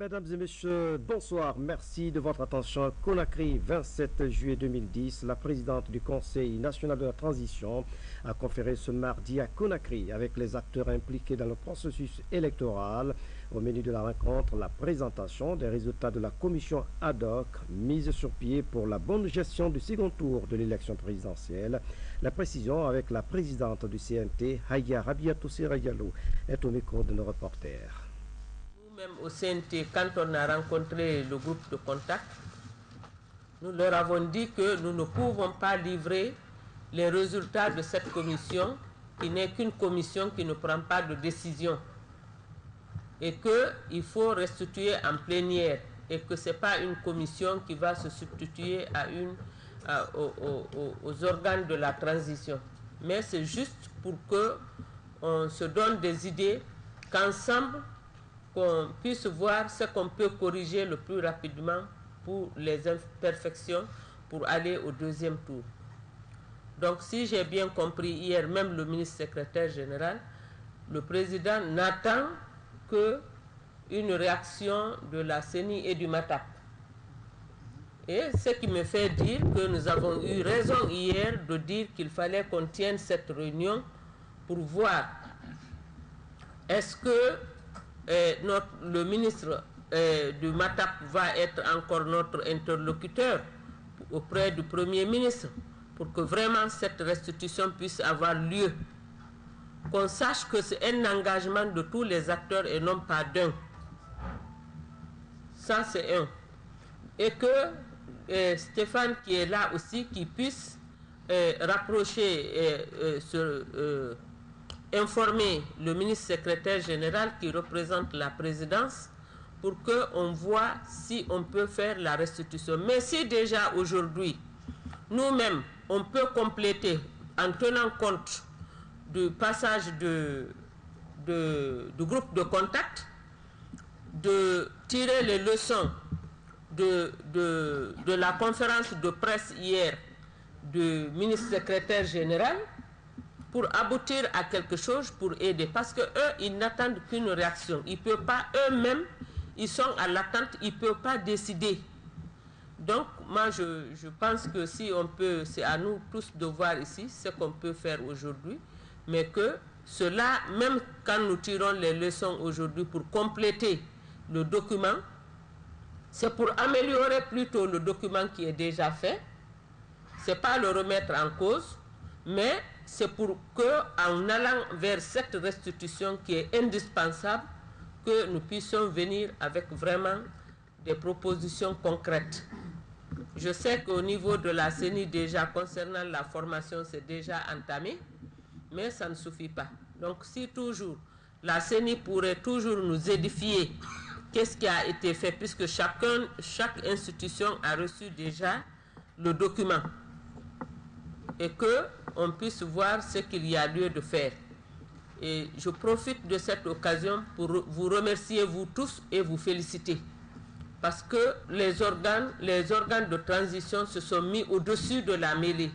Mesdames et messieurs, bonsoir. Merci de votre attention. Conakry, 27 juillet 2010, la présidente du Conseil national de la transition a conféré ce mardi à Conakry avec les acteurs impliqués dans le processus électoral. Au menu de la rencontre, la présentation des résultats de la commission ad hoc mise sur pied pour la bonne gestion du second tour de l'élection présidentielle. La précision avec la présidente du CNT, Haya Rabiatou Sirayalou, est au micro de nos reporters. Nous-mêmes au CNT, quand on a rencontré le groupe de contact, nous leur avons dit que nous ne pouvons pas livrer les résultats de cette commission, qui n'est qu'une commission qui ne prend pas de décision, et qu'il faut restituer en plénière, et que ce n'est pas une commission qui va se substituer aux organes de la transition. Mais c'est juste pour qu'on se donne des idées, qu'ensemble, qu'on puisse voir ce qu'on peut corriger le plus rapidement pour les imperfections pour aller au deuxième tour. Donc si j'ai bien compris, hier même le ministre secrétaire général, le président n'attend qu'une réaction de la CENI et du MATAP. Et ce qui me fait dire que nous avons eu raison hier de dire qu'il fallait qu'on tienne cette réunion pour voir est-ce que le ministre du MATAP va être encore notre interlocuteur auprès du Premier ministre pour que vraiment cette restitution puisse avoir lieu. Qu'on sache que c'est un engagement de tous les acteurs et non pas d'un. Ça, c'est un. Et que Stéphane, qui est là aussi, qui puisse rapprocher, informer le ministre secrétaire général qui représente la présidence pour qu'on voit si on peut faire la restitution. Mais si déjà aujourd'hui, nous-mêmes, on peut compléter en tenant compte du passage du groupe de contact, de tirer les leçons de la conférence de presse hier du ministre secrétaire général, pour aboutir à quelque chose, pour aider. Parce qu'eux, ils n'attendent qu'une réaction. Ils ne peuvent pas, eux-mêmes, ils sont à l'attente, ils ne peuvent pas décider. Donc, moi, je pense que si on peut, c'est à nous tous de voir ici ce qu'on peut faire aujourd'hui, mais que cela, même quand nous tirons les leçons aujourd'hui pour compléter le document, c'est pour améliorer plutôt le document qui est déjà fait. Ce n'est pas le remettre en cause, mais c'est pour qu'en allant vers cette restitution qui est indispensable, que nous puissions venir avec vraiment des propositions concrètes. Je sais qu'au niveau de la CENI, déjà, concernant la formation, c'est déjà entamé, mais ça ne suffit pas. Donc, si toujours, la CENI pourrait toujours nous édifier qu'est-ce qui a été fait, puisque chaque institution a reçu déjà le document, et qu'on puisse voir ce qu'il y a lieu de faire. Et je profite de cette occasion pour vous remercier, vous tous, et vous féliciter. Parce que les organes de transition se sont mis au-dessus de la mêlée.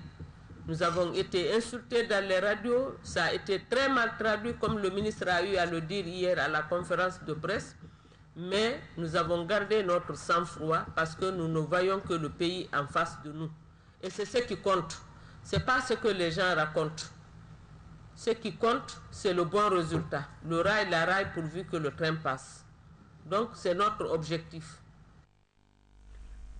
Nous avons été insultés dans les radios, ça a été très mal traduit, comme le ministre a eu à le dire hier à la conférence de presse. Mais nous avons gardé notre sang-froid parce que nous ne voyons que le pays en face de nous. Et c'est ce qui compte. Ce n'est pas ce que les gens racontent. Ce qui compte, c'est le bon résultat. Le rail, la rail, pourvu que le train passe. Donc, c'est notre objectif.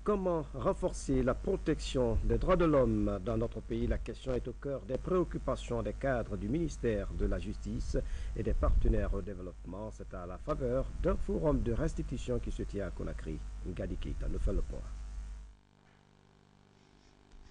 Comment renforcer la protection des droits de l'homme dans notre pays? La question est au cœur des préoccupations des cadres du ministère de la Justice et des partenaires au développement. C'est à la faveur d'un forum de restitution qui se tient à Conakry. Ngadi Keita nous fait le point.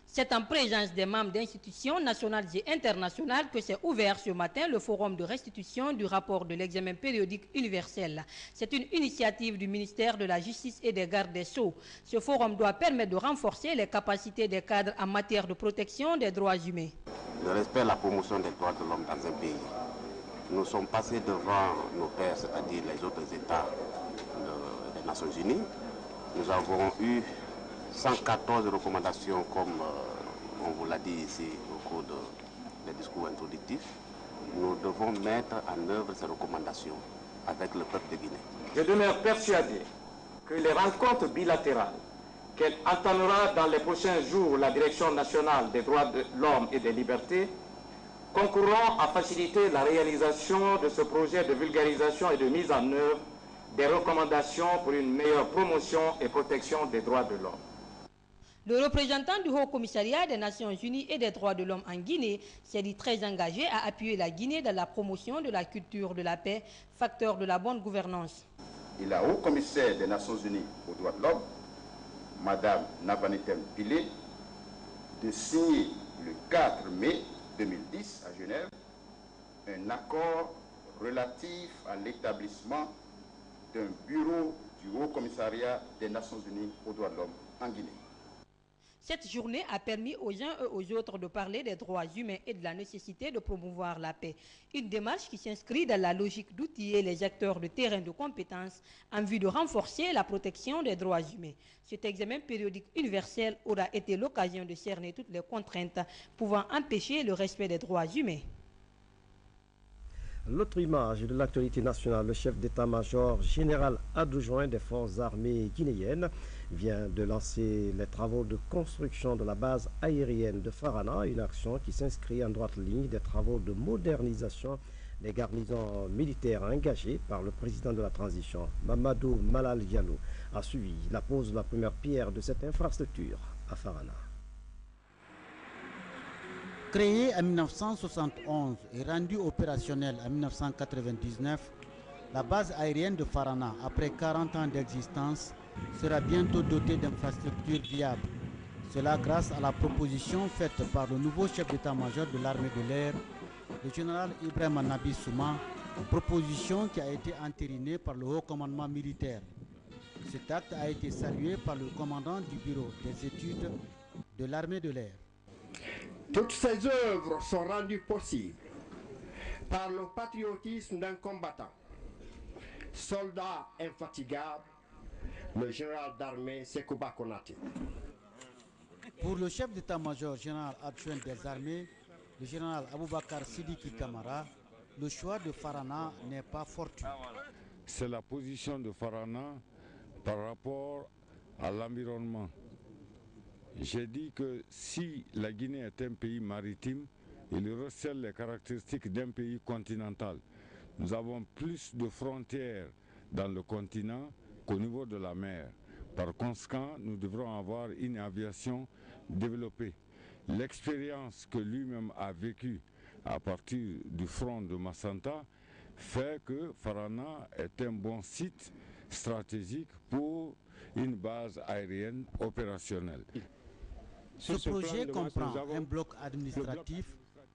C'est en présence des membres d'institutions nationales et internationales que s'est ouvert ce matin le forum de restitution du rapport de l'examen périodique universel. C'est une initiative du ministère de la Justice et des gardes des Sceaux. Ce forum doit permettre de renforcer les capacités des cadres en matière de protection des droits humains. Le respect et la promotion des droits de l'homme dans un pays. Nous sommes passés devant nos pairs, c'est-à-dire les autres États des Nations Unies. Nous avons eu 114 recommandations, comme on vous l'a dit ici au cours des discours introductifs. Nous devons mettre en œuvre ces recommandations avec le peuple de Guinée. Je demeure persuadé que les rencontres bilatérales qu'elle entamera dans les prochains jours la Direction nationale des droits de l'homme et des libertés concourront à faciliter la réalisation de ce projet de vulgarisation et de mise en œuvre des recommandations pour une meilleure promotion et protection des droits de l'homme. Le représentant du Haut Commissariat des Nations Unies et des droits de l'homme en Guinée s'est dit très engagé à appuyer la Guinée dans la promotion de la culture de la paix, facteur de la bonne gouvernance. Et la Haut Commissaire des Nations Unies aux droits de l'homme, Madame Navanitem Pillay, de signer le 4 mai 2010 à Genève un accord relatif à l'établissement d'un bureau du Haut Commissariat des Nations Unies aux droits de l'homme en Guinée. Cette journée a permis aux uns et aux autres de parler des droits humains et de la nécessité de promouvoir la paix. Une démarche qui s'inscrit dans la logique d'outiller les acteurs de terrain de compétences en vue de renforcer la protection des droits humains. Cet examen périodique universel aura été l'occasion de cerner toutes les contraintes pouvant empêcher le respect des droits humains. L'autre image de l'actualité nationale, le chef d'état-major général adjoint des forces armées guinéennes vient de lancer les travaux de construction de la base aérienne de Farana, une action qui s'inscrit en droite ligne des travaux de modernisation des garnisons militaires engagées par le président de la transition, Mamadou Malal Diallo, a suivi la pose de la première pierre de cette infrastructure à Farana. Créée en 1971 et rendue opérationnelle en 1999, la base aérienne de Farana, après 40 ans d'existence, sera bientôt dotée d'infrastructures viables. Cela grâce à la proposition faite par le nouveau chef d'état-major de l'armée de l'air, le général Ibrahim Nabi Souma, proposition qui a été entérinée par le haut commandement militaire. Cet acte a été salué par le commandant du bureau des études de l'armée de l'air. Toutes ces œuvres sont rendues possibles par le patriotisme d'un combattant, soldat infatigable, le général d'armée Sekouba Konaté. Pour le chef d'état-major général adjoint des armées, le général Aboubakar Sidiki Kamara, le choix de Farana n'est pas fortuit. C'est la position de Farana par rapport à l'environnement. J'ai dit que si la Guinée est un pays maritime, il recèle les caractéristiques d'un pays continental. Nous avons plus de frontières dans le continent qu'au niveau de la mer. Par conséquent, nous devrons avoir une aviation développée. L'expérience que lui-même a vécue à partir du front de Massanta fait que Farana est un bon site stratégique pour une base aérienne opérationnelle. Ce projet comprend un bloc administratif,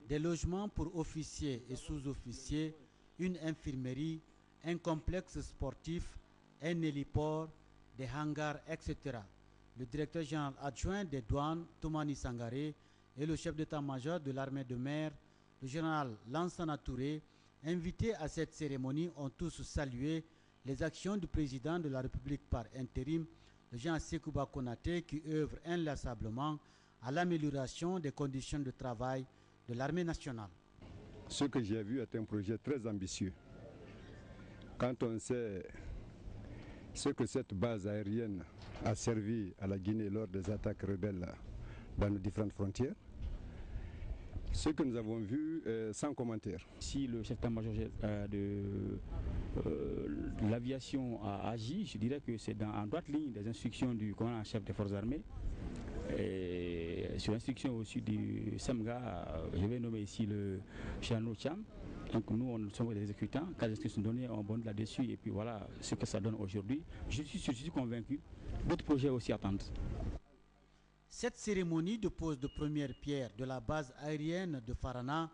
des logements pour officiers et sous-officiers, une infirmerie, un complexe sportif, un héliport, des hangars, etc. Le directeur général adjoint des douanes, Toumani Sangaré, et le chef d'état-major de l'armée de mer, le général Lansana Touré, invités à cette cérémonie, ont tous salué les actions du président de la République par intérim, le général Sekouba Konaté, qui œuvre inlassablement à l'amélioration des conditions de travail de l'armée nationale. Ce que j'ai vu est un projet très ambitieux. Quand on sait ce que cette base aérienne a servi à la Guinée lors des attaques rebelles dans nos différentes frontières, ce que nous avons vu sans commentaire. Si le chef d'état-major de l'aviation a agi, je dirais que c'est en droite ligne des instructions du commandant-en-chef des forces armées. Et sur l'instruction aussi du SEMGA, je vais nommer ici le Chano Cham. Donc nous, on sommes des exécutants. Quand les instructions sont données, on bonne là-dessus. Et puis voilà ce que ça donne aujourd'hui. Je suis convaincu. D'autres projets aussi attendent. Cette cérémonie de pose de première pierre de la base aérienne de Farana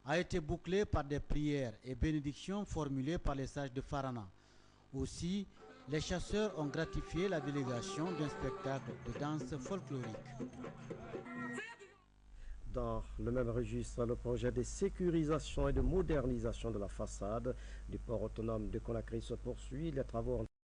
a été bouclée par des prières et bénédictions formulées par les sages de Farana. Aussi, les chasseurs ont gratifié la délégation d'un spectacle de danse folklorique. Dans le même registre, le projet de sécurisation et de modernisation de la façade du port autonome de Conakry se poursuit. Les travaux ont